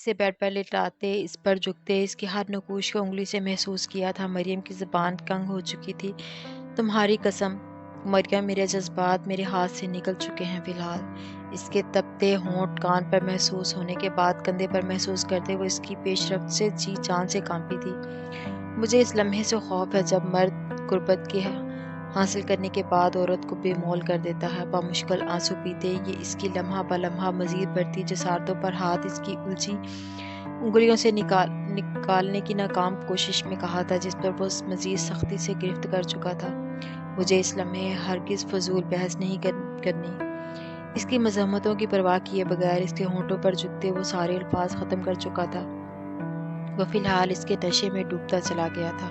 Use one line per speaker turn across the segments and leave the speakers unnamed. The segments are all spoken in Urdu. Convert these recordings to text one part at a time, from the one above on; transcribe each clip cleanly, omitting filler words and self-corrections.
اسے بیڈ پر لٹاتے، اس پر جھکتے، اس کی ہر نقوش کو انگلی سے محسوس کیا تھا۔ مریم کی زبان کنگ ہو چکی تھی۔ تمہاری قسم مریم، میرے جذبات میرے ہاتھ سے نکل چکے ہیں فی الحال۔ اس کے تپتے ہونٹ کان پر محسوس ہونے کے بعد کندھے پر محسوس کرتے وہ اس کی پیش رفت سے جی جان سے کانپی تھی۔ مجھے اس لمحے سے خوف ہے جب مرد قربت کی حاصل کرنے کے بعد عورت کو بے مول کر دیتا ہے۔ بامشکل آنسو پیتے یہ اس کی لمحہ بلمحہ مزید بڑھتی جسارتوں پر ہاتھ اس کی الجھی انگلیوں سے نکالنے کی ناکام کوشش میں کہا تھا جس پر وہ مزید سختی سے گرفت کر چکا تھا۔ مجھے اس لمحے ہرگز فضول بحث نہیں کرنی۔ اس کی مذمتوں کی پرواہ کیے بغیر اس کے ہونٹوں پر جھکتے وہ سارے الفاظ ختم کر چکا تھا۔ وہ فی الحال اس کے نشے میں ڈوبتا چلا گیا تھا،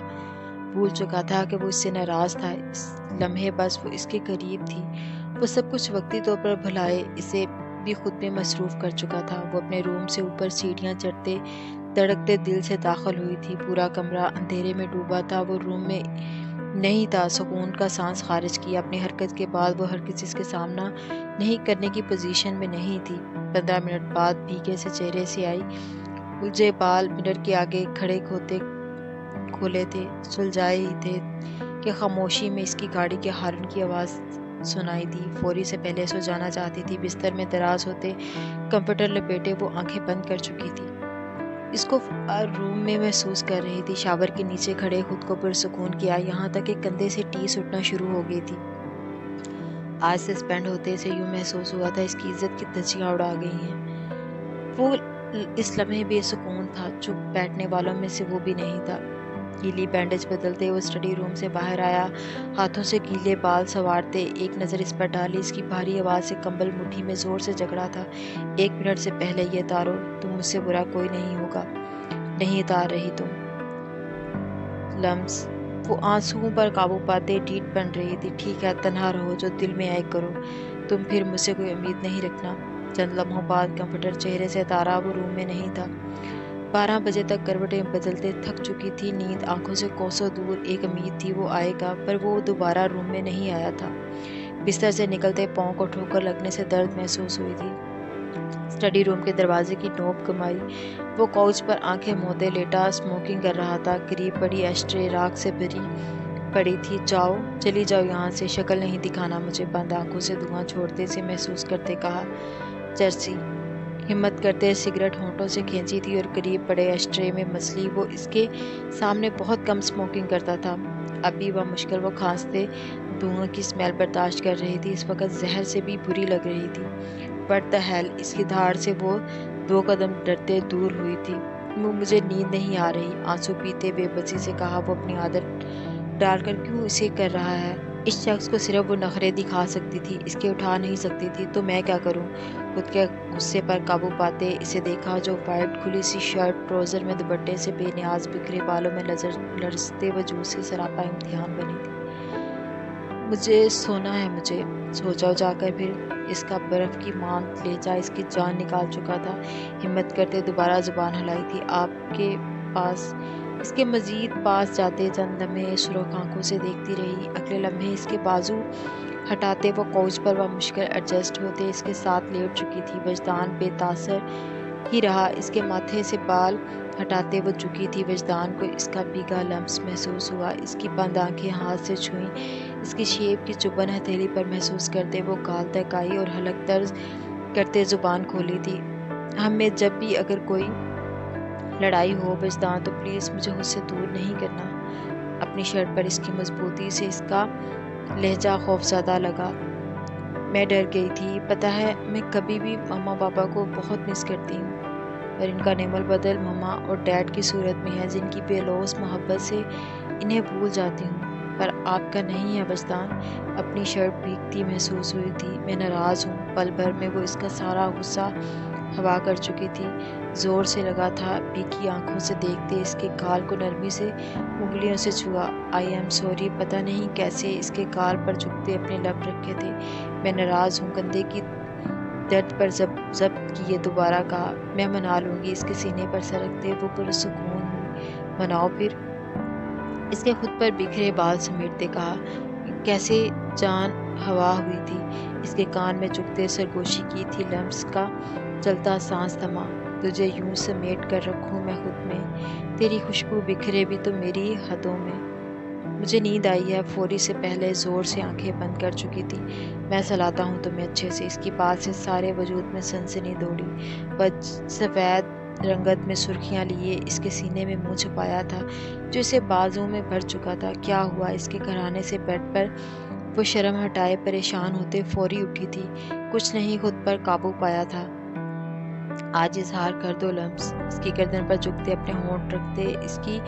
بھول چکا تھا کہ وہ اس سے ناراض تھا۔ اس لمحے بس وہ اس کے قریب تھی۔ وہ سب کچھ وقتی طور پر بھلائے اسے بھی خود میں مصروف کر چکا تھا۔ وہ اپنے روم سے اوپر سیڑھیاں چڑھتے دھڑکتے دل سے داخل ہوئی تھی۔ پورا کمرہ اندھیرے میں ڈوبا تھا۔ وہ روم میں نہیں تھا۔ سکون کا سانس خارج کیا۔ اپنی حرکت کے بعد وہ ہرگز اس کے سامنا نہیں کرنے کی پوزیشن میں نہیں تھی۔ 15 منٹ بعد بھیگے سے چہرے سے آئی۔ الجھے بال مرر کے آگے کھڑے کھولے تھے، سلجھائے ہی تھے کہ خاموشی میں اس کی گاڑی کے ہارن کی آواز سنائی دی۔ فوری سے پہلے سو جانا چاہتی تھی۔ بستر میں دراز ہوتے کمفرٹر لپیٹے وہ آنکھیں بند کر چکی تھی۔ اس کو روم میں محسوس کر رہی تھی۔ شاور کے نیچے کھڑے خود کو پرسکون کیا، یہاں تک کہ کندھے سے ٹیس اٹھنا شروع ہو گئی تھی۔ آج سسپینڈ ہوتے سے یوں محسوس ہوا تھا اس کی عزت کی دھجیاں اڑا گئی ہیں۔ وہ اس لمحے بے سکون تھا۔ چپ بیٹھنے والوں میں سے وہ بھی نہیں تھا۔ گیلی بینڈیج بدلتے وہ اسٹڈی روم سے باہر آیا، ہاتھوں سے گیلے بال سنوارتے ایک نظر اس پر ڈالی۔ اس کی بھاری آواز سے کمبل مٹھی میں زور سے جگڑا تھا۔ 1 منٹ سے پہلے یہ اتارو، تم مجھ سے برا کوئی نہیں ہوگا۔ نہیں اتار رہی تم۔ لمس وہ آنسوؤں پر قابو پاتے ڈیٹ بن رہی تھی۔ ٹھیک ہے، تنہا رہو، جو دل میں آئے کرو، تم پھر مجھ سے کوئی امید نہیں رکھنا۔ چند لمحوں بعد کمفرٹر چہرے سے اتارا، وہ روم میں نہیں تھا۔ 12 بجے تک کروٹیں بدلتے تھک چکی تھی۔ نیند آنکھوں سے کوسوں دور۔ ایک امید تھی وہ آئے گا، پر وہ دوبارہ روم میں نہیں آیا تھا۔ بستر سے نکلتے پاؤں کو ٹھوکر لگنے سے درد محسوس ہوئی تھی۔ اسٹڈی روم کے دروازے کی نوب گمائی وہ کاؤچ پر آنکھیں موندے لیٹا اسموکنگ کر رہا تھا۔ قریب پڑی ایشٹرے راکھ سے بھری پڑی تھی۔ جاؤ، چلی جاؤ یہاں سے، شکل نہیں دکھانا مجھے۔ بند آنکھوں سے دھواں چھوڑتے سے محسوس کرتے کہا، چرسی ہمت کرتے سگریٹ ہونٹوں سے کھینچی تھی اور قریب پڑے ایشٹرے میں مسلی۔ وہ اس کے سامنے بہت کم اسموکنگ کرتا تھا، اب بھی بمشکل وہ کھانستے دھواں کی اسمیل برداشت کر رہی تھی۔ اس وقت زہر سے بھی بری لگ رہی تھی۔ What the hell! اس کی دھاڑ سے وہ 2 قدم ڈرتے دور ہوئی تھی۔ مجھے نیند نہیں آ رہی، آنسو پیتے بے بسی سے کہا۔ وہ اپنی عادت ڈال کر کیوں اسے کر رہا ہے؟ اس شخص کو صرف وہ نخرے دکھا سکتی تھی، اس کے اٹھا نہیں سکتی تھی، تو میں کیا کروں؟ خود کے غصے پر قابو پاتے اسے دیکھا جو وائٹ کھلی سی شرٹ ٹراؤزر میں دوپٹے سے بے نیاز بکھرے بالوں میں لرزتے وجود سے سراپا امتحان بنی تھی۔ مجھے سونا ہے، مجھے سو جاؤ جا کر۔ پھر اس کا برف کی مانگ لہجہ اس کی جان نکال چکا تھا۔ ہمت کرتے دوبارہ زبان ہلائی تھی، آپ کے پاس۔ اس کے مزید پاس جاتے چند لمحے سرخ آنکھوں سے دیکھتی رہی۔ اگلے لمحے اس کے بازو ہٹاتے وہ کوچ پر بمشکل ایڈجسٹ ہوتے اس کے ساتھ لیٹ چکی تھی۔ وجدان بے تاثر ہی رہا۔ اس کے ماتھے سے بال ہٹاتے وہ جھکی تھی۔ وجدان کو اس کا بھیگا لمس محسوس ہوا۔ اس کی بند آنکھیں ہاتھ سے چھوئیں۔ اس کی شیپ کی چبھن ہتھیلی پر محسوس کرتے وہ گال تک آئی اور حلق طرز کرتے زبان کھولی تھی، ہم میں جب بھی اگر کوئی لڑائی ہو وجدان، تو پلیز مجھے خود سے دور نہیں کرنا۔ اپنی شرٹ پر اس کی مضبوطی سے اس کا لہجہ خوفزدہ لگا۔ میں ڈر گئی تھی، پتہ ہے میں کبھی بھی ماما پاپا کو بہت مس کرتی ہوں، اور ان کا نعم البدل ماما اور ڈیڈ کی صورت میں ہے، جن کی بے لوث محبت سے انہیں بھول جاتی ہوں، پر آپ کا نہیں ہے وجدان۔ اپنی شرٹ بھیگتی محسوس ہوئی تھی۔ میں ناراض ہوں۔ پل بھر میں وہ اس کا سارا غصہ ہوا کر چکی تھی۔ زور سے لگا تھا، بھیگی آنکھوں سے دیکھتے اس کے گال کو نرمی سے انگلیوں سے چھوا۔ آئی ایم سوری، پتہ نہیں کیسے اس کے گال پر جھکتے اپنے لب رکھے تھے۔ میں ناراض ہوں۔ کندھے کی درد پر ضبط کیے دوبارہ کہا، میں منا لوں گی۔ اس کے سینے پر سرکتے وہ پرسکون ہوئی۔ مناؤ پھر۔ اس کے خود پر بکھرے بال سمیٹتے کہا، کیسے جان ہوا ہوئی تھی۔ اس کے کان میں چکتے سرگوشی کی تھی۔ لمس کا چلتا سانس تھما۔ تجھے یوں سمیٹ کر رکھوں میں خود میں، تیری خوشبو بکھرے بھی تو میری حدوں میں۔ مجھے نیند آئی ہے، فوری سے پہلے زور سے آنکھیں بند کر چکی تھی۔ میں سلاتا ہوں تمہیں اچھے سے۔ اس کی بات سے سارے وجود میں سنسنی دوڑی۔ وہ سفید رنگت میں سرخیاں لیے اس کے سینے میں منہ چھپایا تھا جو اسے بازوں میں بھر چکا تھا۔ کیا ہوا؟ اس کے گھر آنے سے بیڈ پر وہ شرم ہٹائے پریشان ہوتے فوری اٹھی تھی۔ کچھ نہیں، خود پر قابو پایا تھا۔ آج اظہار کر دو لمس، اس کی گردن پر جھکتے اپنے ہونٹ رکھتے اس کی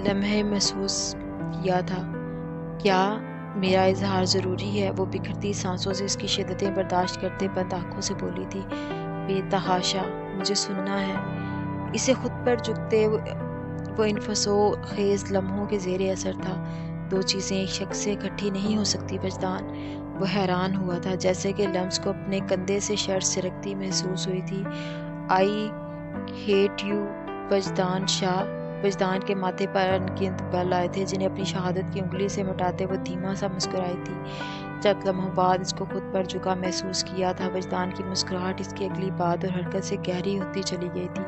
لمحے محسوس کیا تھا۔ کیا میرا اظہار ضروری ہے؟ وہ بکھرتی سانسوں سے اس کی شدتیں برداشت کرتے بند آنکھوں سے بولی تھی۔ بے تحاشا، مجھے سننا ہے۔ اسے خود پر جھکتے وہ ان فسو خیز لمحوں کے زیر اثر تھا۔ دو چیزیں ایک شخص سے اکٹھی نہیں ہو سکتی وجدان۔ وہ حیران ہوا تھا، جیسے کہ لمس کو اپنے کندھے سے شرط سرکتی محسوس ہوئی تھی۔ آئی ہیٹ یو وجدان شاہ۔ وجدان کے ماتھے پر انگنت بل آئے تھے جنہیں اپنی شہادت کی انگلی سے مٹاتے وہ دھیما سا مسکرائی تھی۔ چند لمحوں بعد اس کو خود پر جھکا محسوس کیا تھا۔ وجدان کی مسکراہٹ اس کی اگلی بات اور حرکت سے گہری ہوتی چلی گئی تھی۔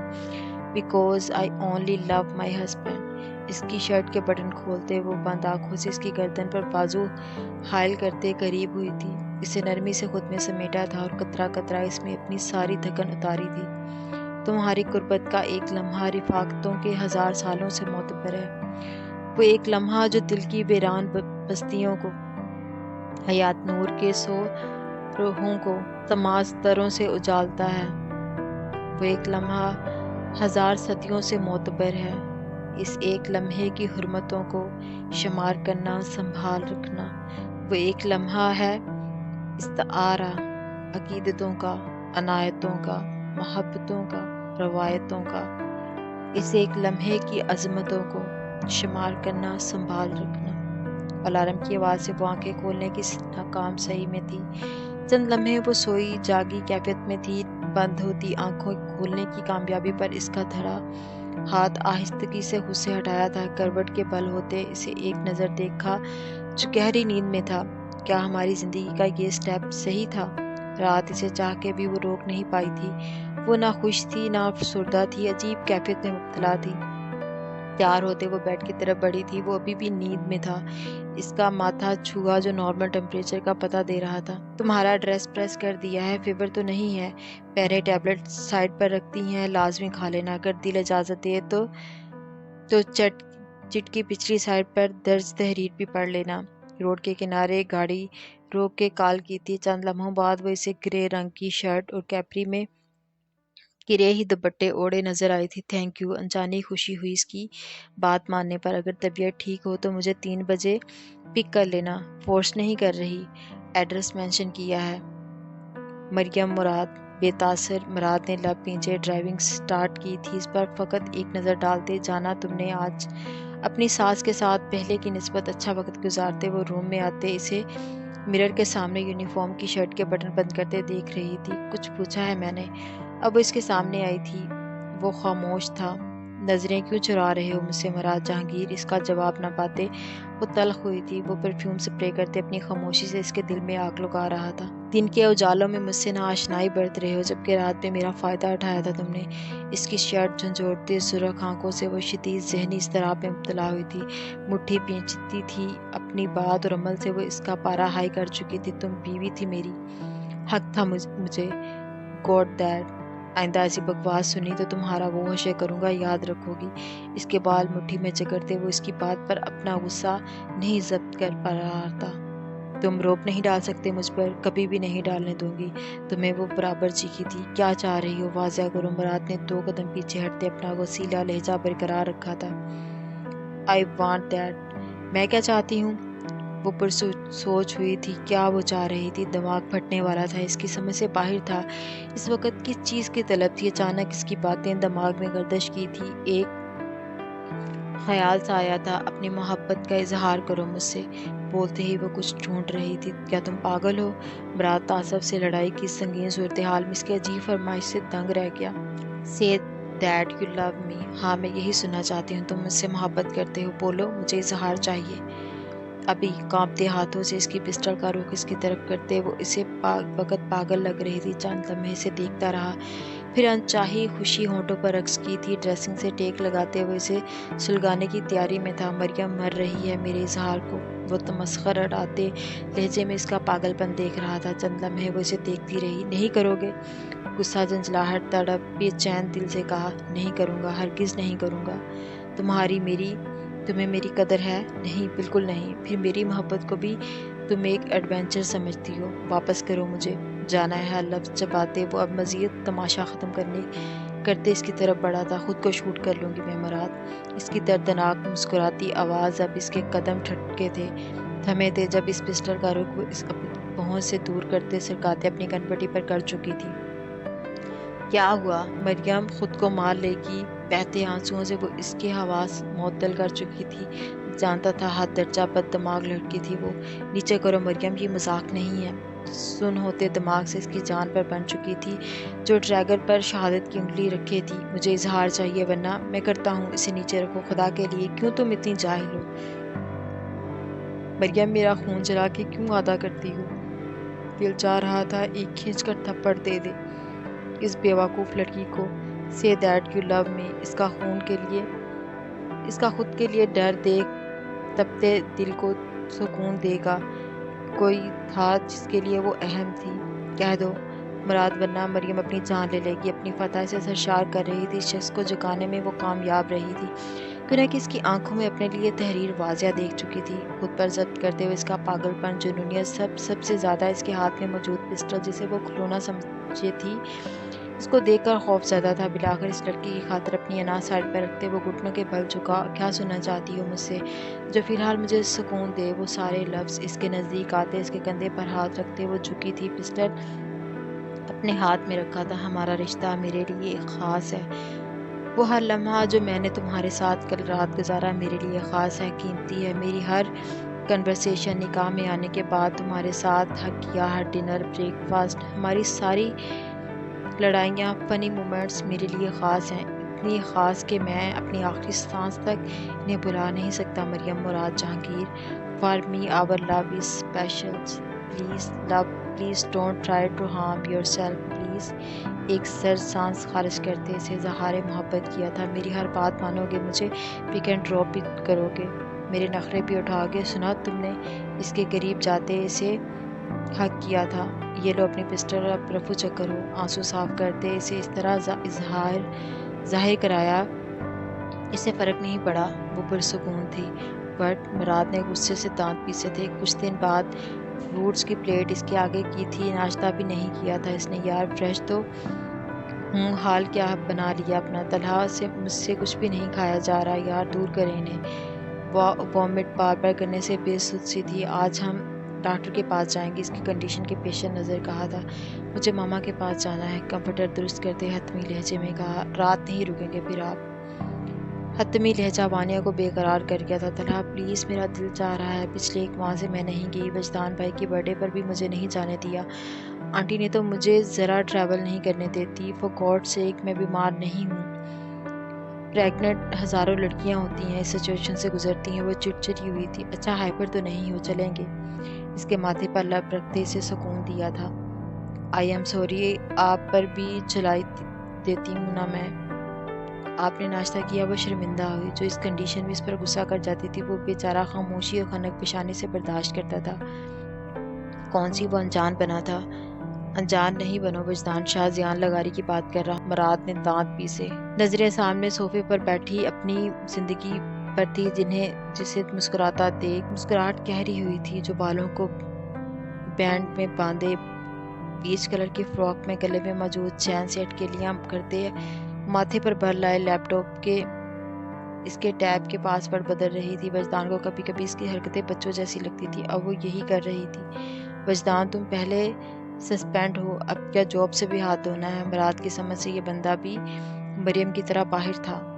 Because I only love my husband. اس کی شرٹ کے بٹن کھولتے وہ بند آنکھوں سے اس کی گردن پر بازو حائل کرتے قریب ہوئی تھی۔ اسے نرمی سے خود میں سمیٹا تھا اور قطرہ قطرہ اس میں اپنی ساری تھکن اتاری تھی۔ تمہاری قربت کا ایک لمحہ رفاقتوں کے 1000 سالوں سے معتبر ہے۔ وہ ایک لمحہ جو دل کی ویران بستیوں کو، حیات نور کے 100 روحوں کو تماس دروں سے اجالتا ہے۔ وہ ایک لمحہ 1000 صدیوں سے معتبر ہے۔ اس ایک لمحے کی حرمتوں کو شمار کرنا، سنبھال رکھنا۔ وہ ایک لمحہ ہے استعارہ عقیدتوں کا، عنایتوں کا، محبتوں کا، روایتوں کا۔ اس ایک لمحے کی عظمتوں کو شمار کرنا، سنبھال رکھنا۔ الارم کی آواز سے وہ آنکھیں کھولنے کی ناکام سعی میں تھی۔ چند لمحے وہ سوئی جاگی کیفیت میں تھی۔ بند ہوتی آنکھوں کھولنے کی کامیابی پر اس کا دھڑا ہاتھ آہستگی سے خود سے ہٹایا تھا۔ کروٹ کے بل ہوتے اسے ایک نظر دیکھا جو گہری نیند میں تھا۔ کیا ہماری زندگی کا یہ سٹیپ صحیح تھا؟ رات اسے چاہ کے بھی وہ روک نہیں پائی تھی۔ وہ نہ خوش تھی نہ افسردہ تھی، عجیب کیفیت میں مبتلا تھی۔ تیار ہوتے وہ بیڈ کی طرف بڑھی تھی۔ وہ ابھی بھی نیند میں تھا۔ اس کا ماتھا چھوا جو نارمل ٹمپریچر کا پتہ دے رہا تھا۔ تمہارا ڈریس پریس کر دیا ہے، فیور تو نہیں ہے؟ پہلے ٹیبلٹ سائڈ پر رکھتی ہیں، لازمی کھا لینا۔ اگر دل اجازت دے تو چٹ کی پچھلی سائڈ پر درج تحریر بھی پڑھ لینا۔ روڈ کے کنارے گاڑی روک کے کال کی تھی۔ چند لمحوں بعد وہ اسے گرے رنگ کی شرٹ اور کیپری میں گرے ہی دوپٹے اوڑھے نظر آئی تھی۔ تھینک یو، انجانی خوشی ہوئی اس کی بات ماننے پر۔ اگر طبیعت ٹھیک ہو تو مجھے 3 بجے پک کر لینا۔ فورس نہیں کر رہی، ایڈریس مینشن کیا ہے۔ مریم مراد۔ بے تاثر مراد نے لب کھینچے۔ ڈرائیونگ سٹارٹ کی تھی۔ اس پر فقط ایک نظر ڈالتے جانا تم نے آج اپنی ساس کے ساتھ پہلے کی نسبت اچھا وقت گزارتے۔ وہ روم میں آتے اسے مرر کے سامنے یونیفارم کی شرٹ کے بٹن بند کرتے دیکھ رہی تھی۔ کچھ پوچھا ہے میں نے؟ اب وہ اس کے سامنے آئی تھی۔ وہ خاموش تھا۔ نظریں کیوں چرا رہے ہو مجھ سے مراد جہانگیر؟ اس کا جواب نہ پاتے وہ تلخ ہوئی تھی۔ وہ پرفیوم سپرے کرتے اپنی خاموشی سے اس کے دل میں آگ لگا رہا تھا۔ دن کے اجالوں میں مجھ سے ناآشنائی برت رہے ہو، جبکہ رات میں میرا فائدہ اٹھایا تھا تم نے۔ اس کی شرٹ جھنجھوڑتی سرخ آنکھوں سے وہ شدید ذہنی اضطراب میں مبتلا ہوئی تھی۔ مٹھی بھینچتی تھی۔ اپنی بات اور عمل سے وہ اس کا پارا ہائی کر چکی تھی۔ تم بیوی تھی میری، حق تھا مجھے۔ گاڈ دیٹ، آئندہ ایسی بکواس سنی تو تمہارا وہ حشر کروں گا، یاد رکھو گی۔ اس کے بال مٹھی میں جکڑتے وہ اس کی بات پر اپنا غصہ نہیں ضبط کر پا رہا تھا۔ تم روپ نہیں ڈال سکتے مجھ پر، کبھی بھی نہیں ڈالنے دوں گی تمہیں۔ وہ برابر چیخی تھی۔ کیا چاہ رہی ہو؟ واضح کرو۔ مراد نے 2 قدم پیچھے ہٹتے اپنا غصیلا لہجہ برقرار رکھا تھا۔ آئی وانٹ دیٹ، میں کیا چاہتی ہوں؟ وہ پرسوچ ہوئی تھی۔ کیا وہ چاہ رہی تھی؟ دماغ پھٹنے والا تھا، اس کی سمجھ سے باہر تھا۔ اس وقت کس چیز کی طلب تھی؟ اچانک اس کی باتیں دماغ میں گردش کی تھی۔ ایک خیال سا آیا تھا، اپنی محبت کا اظہار کرو مجھ سے۔ بولتے ہی وہ کچھ ڈھونڈ رہی تھی۔ کیا تم پاگل ہو؟ مراد تعصب سے لڑائی کی سنگین صورتحال میں اس کی عجیب فرمائش سے دنگ رہ گیا۔ say that you love me۔ ہاں، میں یہی سننا چاہتی ہوں۔ تم مجھ سے محبت کرتے ہو، بولو، مجھے اظہار چاہیے۔ ابھی کانپتے ہاتھوں سے اس کی پسٹل کا رخ اس کی طرف کرتے وہ اسے وقت پاگل لگ رہی تھی۔ چند لمحے سے دیکھتا رہا، پھر انچاہی خوشی ہونٹوں پر رقص کی تھی۔ ڈریسنگ سے ٹیک لگاتے ہوئے اسے سلگانے کی تیاری میں تھا۔ مریم مر رہی ہے میرے اظہار کو، وہ تمسخر اڑاتے لہجے میں اس کا پاگل پن دیکھ رہا تھا۔ چند لمحے وہ اسے دیکھتی رہی۔ نہیں کرو گے؟ غصہ، جھنجھلاہٹ، تڑپ، بے چین دل سے کہا۔ نہیں کروں گا، ہرگز نہیں کروں گا۔ تمہیں میری قدر ہے؟ نہیں، بالکل نہیں۔ پھر میری محبت کو بھی تم ایک ایڈونچر سمجھتی ہو؟ واپس کرو مجھے، جانا ہے۔ لفظ چباتے وہ اب مزید تماشا ختم کرتے اس کی طرف بڑھا تھا۔ خود کو شوٹ کر لوں گی میں مراد۔ اس کی دردناک مسکراتی آواز اب اس کے قدم تھمے تھے جب اس پسٹل کا رخ وہ اس اپنی پہنچ سے دور کرتے سرکاتے اپنی کنپٹی پر کر چکی تھی۔ کیا ہوا؟ مریم خود کو مار لے گی۔ بہتے آنسوؤں سے وہ اس کے حواس معطل کر چکی تھی۔ جانتا تھا حد درجہ بد دماغ لڑکی تھی وہ۔ نیچے کرو مریم، یہ مذاق نہیں ہے۔ سن ہوتے دماغ سے اس کی جان پر بن چکی تھی جو ٹریگر پر شہادت کی انگلی رکھے تھی۔ مجھے اظہار چاہیے ورنہ میں کرتا ہوں۔ اسے نیچے رکھو، خدا کے لیے، کیوں تم اتنی جاہل ہو؟ مریم، میرا خون جلا کے کیوں وعدہ کرتی ہو؟ دل چاہ رہا تھا ایک کھینچ کر تھپڑ دے دے اس بیوقوف لڑکی کو۔ say that you love me۔ اس کا خود کے لیے ڈر دیکھ تپتے دل کو سکون دے گا کوئی تھا جس کے لیے وہ اہم تھی۔ کہہ دو مراد، ورنہ مریم اپنی جان لے لے گی۔ اپنی فتح سے سرشار کر رہی تھی۔ اس شخص کو جگانے میں وہ کامیاب رہی تھی کیوں نہ کہ اس کی آنکھوں میں اپنے لیے تحریر واضح دیکھ چکی تھی۔ خود پر ضبط کرتے ہوئے اس کا پاگل پن، جنونیت، سب سے زیادہ اس کے ہاتھ میں موجود پسٹل جسے وہ کھلونا سمجھے تھی، اس کو دیکھ کر خوف زدہ تھا۔ بلاخر اس لڑکی کی خاطر اپنی انا سائڈ پر رکھتے وہ گھٹنوں کے بل جھکا۔ کیا سننا چاہتی ہو مجھ سے جو فی الحال مجھے سکون دے؟ وہ سارے لفظ اس کے نزدیک آتے اس کے کندھے پر ہاتھ رکھتے وہ جھکی تھی۔ پسٹل اپنے ہاتھ میں رکھا تھا۔ ہمارا رشتہ میرے لیے خاص ہے۔ وہ ہر لمحہ جو میں نے تمہارے ساتھ کل رات گزارا میرے لیے خاص ہے، قیمتی ہے۔ میری ہر کنورسیشن، نکاح میں آنے کے بعد تمہارے ساتھ حق کیا، ہر ڈنر، بریک فاسٹ، ہماری ساری لڑائیاں، فنی مومنٹس میرے لیے خاص ہیں، اتنی خاص کہ میں اپنی آخری سانس تک انہیں بھلا نہیں سکتا۔ Maryam Murad Jahangir. For me our love is special. Please love, please don't try to harm yourself, please. ایک سر سانس خارج کرتے اسے اظہار محبت کیا تھا۔ میری ہر بات مانو گے؟ مجھے پک اینڈ ڈراپ بھی کرو گے؟ میرے نخرے بھی اٹھاؤ گے؟ سنا تم نے اس کے قریب جاتے اسے حق کیا تھا۔ یہ لو اپنی پسٹل، اب رفو چکر ہو۔ آنسو صاف کرتے اسے اس طرح ظاہر کرایا اسے فرق نہیں پڑا، وہ پرسکون تھی۔ بٹ مراد نے غصے سے دانت پیسے تھے۔ کچھ دن بعد فروٹس کی پلیٹ اس کے آگے کی تھی، ناشتہ بھی نہیں کیا تھا اس نے۔ یار فریش تو ہوں، حال کیا بنا لیا اپنا؟ طلحہ سے مجھ سے کچھ بھی نہیں کھایا جا رہا یار، دور کریں انہیں۔ وامٹ بار بار کرنے سے بے سود سی تھی۔ آج ہم ڈاکٹر کے پاس جائیں گے، اس کی کنڈیشن کے پیش نظر کہا تھا۔ مجھے ماما کے پاس جانا ہے، کمفرٹر درست کرتے حتمی لہجے میں کہا۔ رات نہیں رکیں گے پھر آپ؟ حتمی لہجہ وانیہ کو بے قرار کر گیا تھا۔ طلحہ پلیز، میرا دل چاہ رہا ہے۔ پچھلے ایک ماہ سے میں نہیں گئی، وجدان بھائی کی برتھ ڈے پر بھی مجھے نہیں جانے دیا۔ آنٹی نے تو مجھے ذرا ٹریول نہیں کرنے دیتی۔ فار گاڈ سیک، میں بیمار نہیں ہوں۔ پریگننٹ ہزاروں لڑکیاں ہوتی ہیں، اس سچویشن سے گزرتی ہیں۔ وہ چڑچڑی ہوئی تھی۔ اچھا ہائپر تو نہیں ہو؟ چلیں گے؟ اس کے ماتھے پر لب رکھتے اسے سکون دیا تھا۔ آئی ایم سوری، آپ پر بھی چلائی دیتی ہوں نا میں۔ آپ نے ناشتہ کیا؟ وہ شرمندہ ہوئی۔ جو اس کنڈیشن میں اس پر غصہ کر جاتی تھی وہ بیچارہ خاموشی اور خنک پیشانی سے برداشت کرتا تھا۔ کون سی وہ انجان بنا تھا؟ انجان نہیں بنو وجدان، شاہ زیان لگاری کی بات کر رہا۔ مراد نے دانت پیسے۔ نظریں سامنے صوفے پر بیٹھی اپنی زندگی پر تھی جسے مسکراتا دیکھ مسکراہٹ گہری ہوئی تھی، جو بالوں کو بینڈ میں باندھے پیچ کلر کی فراک میں گلے میں موجود چین سے اٹکلیاں کرتے ماتھے پر بھر لائے لیپ ٹاپ کے اس کے ٹیب کے پاسورڈ بدل رہی تھی۔ وجدان کو کبھی کبھی اس کی حرکتیں بچوں جیسی لگتی تھی، اب وہ یہی کر رہی تھی۔ وجدان، تم پہلے سسپینڈ ہو، اب کیا جاب سے بھی ہاتھ دھونا ہے؟ مراد کی سمجھ سے یہ بندہ بھی مریم کی طرح باہر تھا۔